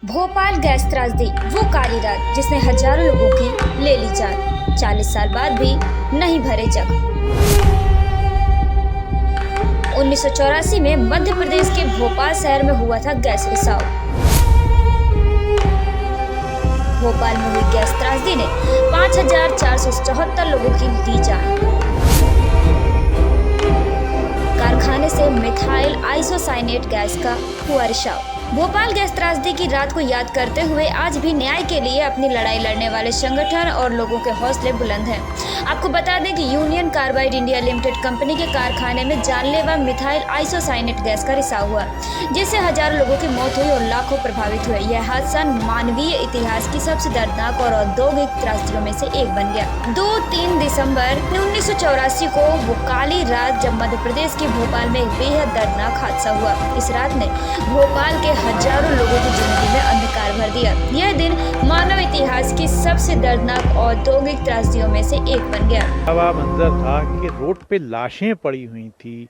Bhopal gas त्रासदी, वो काली रात जिसने हजारों लोगों की ले ली जान। 40 साल बाद भी नहीं भरे जग। 1984 में मध्य प्रदेश के भोपाल शहर में हुआ था गैस रिसाव। भोपाल में हुई गैस त्रासदी ने 5,474 लोगों की ली जान। कारखाने से मिथाइल आइसोसाइनेट गैस का हुआ रिसाव। भोपाल गैस त्रासदी की रात को याद करते हुए आज भी न्याय के लिए अपनी लड़ाई लड़ने वाले संगठन और लोगों के हौसले बुलंद हैं। आपको बता दें कि union carbide India limited company के कारखाने में जानलेवा मिथाइल आइसोसाइनेट गैस का रिसाव हुआ, जिससे हजारों लोगों की मौत हुई और लाखों प्रभावित हुए। यह हादसा मानवीय इतिहास की सबसे दर्दनाक और औद्योगिक त्रासदियों में से एक बन गया। 2-3 दिसंबर 1984 को वो काली रात जब मध्य प्रदेश के भोपाल में एक बेहद दर्दनाक हादसा हुआ। इस रात ने भोपाल के हजारों लोगों की जिंदगी में अंधकार भर दिया। यह दिन मानव इतिहास की सबसे दर्दनाक औद्योगिक त्रासदियों में से एक बन गया। हवा मंजर था कि रोड पे लाशें पड़ी हुई थी,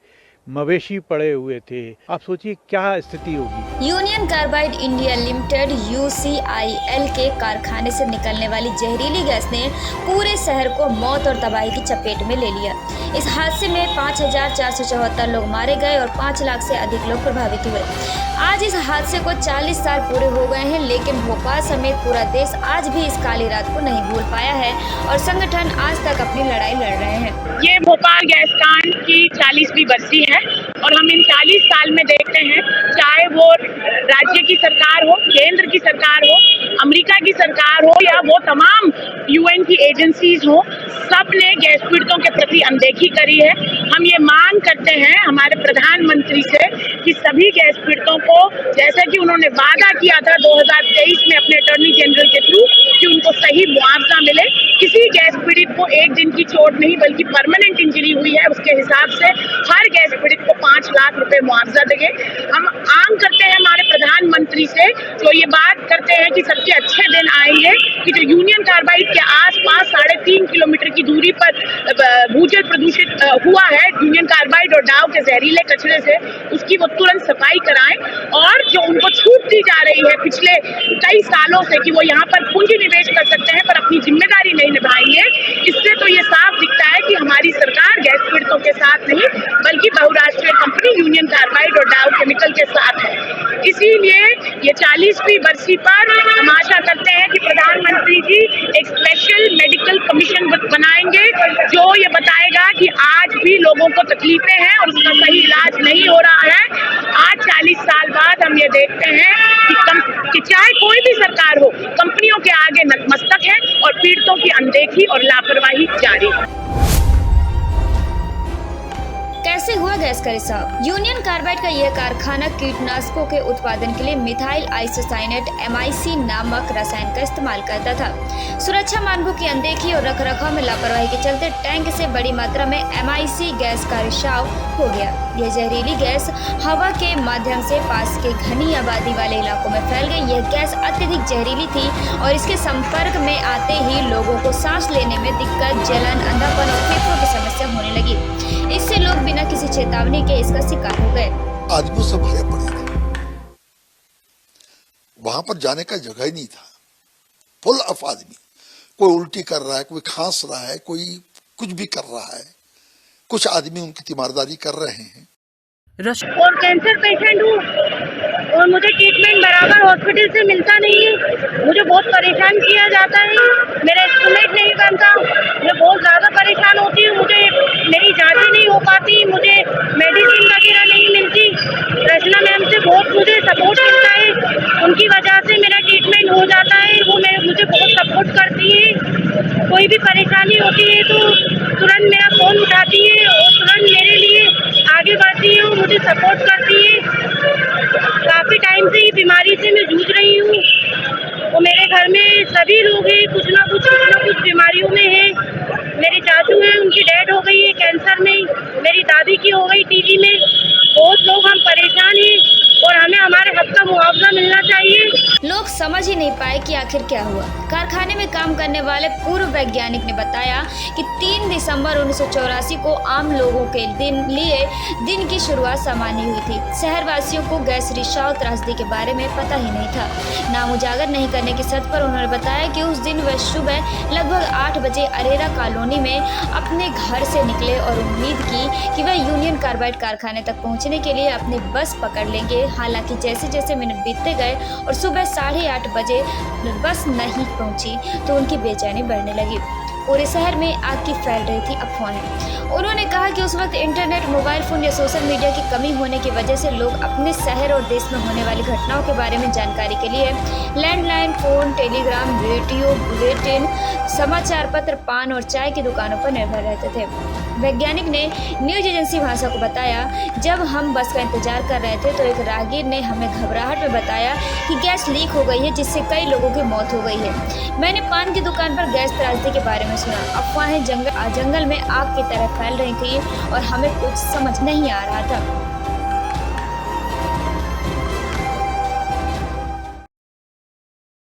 मवेशी पड़े हुए थे। आप सोचिए क्या स्थिति होगी। Union carbide India limited UCIL के कारखाने से निकलने वाली जहरीली गैस ने पूरे शहर को मौत और तबाही की चपेट में ले लिया। इस हादसे में 5,474 लोग मारे गए और 5 लाख से अधिक लोग प्रभावित हुए। आज इस हादसे को 40 साल पूरे हो गए हैं, लेकिन भोपाल समेत पूरा देश आज भी इस काली रात को नहीं भूल पाया है और संगठन आज तक अपनी लड़ाई लड़ रहे हैं। ये भोपाल गैस कांड की 40वीं बरसी है और हम इन 40 साल में देखते हैं, चाहे वो राज्य की सरकार हो, केंद्र की सरकार हो, अमेरिका की सरकार हो या वो तमाम UN की एजेंसीज हो, सब ने गैस पीड़ितों के प्रति अनदेखी करी है। हम ये मांग करते हैं हमारे प्रधानमंत्री से कि सभी गैस पीड़ितों को, जैसा कि उन्होंने वादा किया था 2023 में अपने अटॉर्नी जनरल के थ्रू, कि उनको सही मुआवजा मिले। किसी गैस पीड़ित को एक दिन की चोट नहीं बल्कि परमानेंट इंजरी हुई है, उसके हिसाब से हर गैस पीड़ित को 5 लाख रुपए मुआवजा देंगे। हम आम करते हैं हमारे प्रधानमंत्री से, जो ये बात करते हैं कि सबके अच्छे दिन आएंगे, कि जो यूनियन कार्बाइड के आसपास 3.5 किलोमीटर की दूरी पर भूजल प्रदूषित हुआ है यूनियन कार्बाइड और डाव के जहरीले कचरे से, उसकी वो तुरंत सफाई कराएं। और जो उनको छूट दी जा रही है पिछले कई सालों से कि वो यहाँ पर पूंजी निवेश कर सकते हैं पर अपनी जिम्मेदारी नहीं निभाएंगे, इससे तो ये साफ दिखता है कि हमारी सरकार गैस पीड़ितों के साथ नहीं बल्कि बहुराष्ट्रीय कंपनी यूनियन कार्बाइड और डाव केमिकल के साथ है। इसीलिए ये 40वीं बरसी पर हम आशा करते हैं कि प्रधानमंत्री जी एक स्पेशल मेडिकल कमीशन बनाएंगे जो ये बताएगा कि आज भी लोगों को तकलीफें हैं और उसका सही इलाज नहीं हो रहा है। आज 40 साल बाद हम ये देखते हैं कि चाहे कोई भी सरकार हो, कंपनियों के आगे नतमस्तक है और पीड़ितों की अनदेखी और लापरवाही जारी है। कैसे हुआ गैस का रिसाव? यूनियन कार्बाइड का यह कारखाना कीटनाशकों के उत्पादन के लिए मिथाइल आइसोसाइनेट MIC नामक रसायन का इस्तेमाल करता था। सुरक्षा मानकों की अनदेखी और रखरखाव में लापरवाही के चलते टैंक से बड़ी मात्रा में MIC गैस का रिसाव हो गया। यह जहरीली गैस हवा के माध्यम से पास के घनी आबादी वाले इलाकों में फैल गई। यह गैस अत्यधिक जहरीली थी और इसके संपर्क में आते ही लोगों को सांस लेने में दिक्कत, जलन, अंधापन और फेफड़ों की समस्या होने लगी। इससे लोग बिना किसी चेतावनी के इसका शिकार हो गए। आदमियों से भरे पड़े थे, वहां पर जाने का जगह ही नहीं था। फुल ऑफ आदमी, कोई उल्टी कर रहा है, कोई खांस रहा है, कोई कुछ भी कर रहा है। कुछ आदमी उनकी तीमारदारी कर रहे हैं। और कैंसर पेशेंट हूँ और मुझे ट्रीटमेंट बराबर हॉस्पिटल से मिलता नहीं है। मुझे बहुत परेशान किया जाता है, मेरा एस्टिमेट नहीं बनता, मैं बहुत ज़्यादा परेशान होती हूँ। मुझे मेरी जांचें नहीं हो पाती, मुझे मेडिसिन वगैरह नहीं मिलती। रचना मैम से बहुत मुझे सपोर्ट मिलता है, उनकी वजह से मेरा ट्रीटमेंट हो जाता है। वो मुझे बहुत सपोर्ट करती है। कोई भी परेशानी होती है तो तुरंत मेरा फ़ोन उठाती है और तुरंत मेरे लिए आगे बढ़ती है, मुझे सपोर्ट करती है। काफ़ी टाइम से ये बीमारी से मैं जूझ रही हूँ और मेरे घर में सभी लोग हैं, कुछ ना कुछ बीमारियों में हैं। मेरे चाचू हैं, उनकी डेथ हो गई है कैंसर में, मेरी दादी की हो गई TB में। बहुत लोग हम परेशान हैं और हमें हमारे हक का मुआवजा मिलना चाहिए। लोग लोग समझ ही नहीं पाए कि आखिर क्या हुआ। कारखाने में काम करने वाले पूर्व वैज्ञानिक ने बताया कि 3 दिसंबर 1984 को आम लोगों के लिए दिन की शुरुआत सामान्य हुई थी। शहरवासियों को गैस रिसाव त्रासदी के बारे में पता ही नहीं था। नाम उजागर नहीं करने की शर्त पर उन्होंने बताया कि उस दिन वह सुबह लगभग 8 बजे अरेरा कॉलोनी में अपने घर से निकले और उम्मीद की कि वह यूनियन कार्बाइड कारखाने तक पहुंचने के लिए अपनी बस पकड़ लेंगे। हालांकि जैसे जैसे मिनट बीतते गए और सुबह 8:30 बजे बस नहीं पहुंची तो उनकी बेचैनी बढ़ने लगी। पूरे शहर में आग की फैल रही थी अफवाहें। उन्होंने कहा कि उस वक्त इंटरनेट, मोबाइल फोन या सोशल मीडिया की कमी होने की वजह से लोग अपने शहर और देश में होने वाली घटनाओं के बारे में जानकारी के लिए landline phone, Telegram, radio, bulletin, समाचार पत्र, पान और चाय की दुकानों पर निर्भर रहते थे। वैज्ञानिक ने न्यूज एजेंसी भाषा को बताया, जब हम बस का इंतजार कर रहे थे तो एक राहगीर ने हमें घबराहट में बताया कि गैस लीक हो गई है, जिससे कई लोगों की मौत हो गई है। मैंने पान की दुकान पर गैस त्रासदी के बारे में सुना। अफवाहें जंगल में आग की तरह फैल रही थी और हमें कुछ समझ नहीं आ रहा था।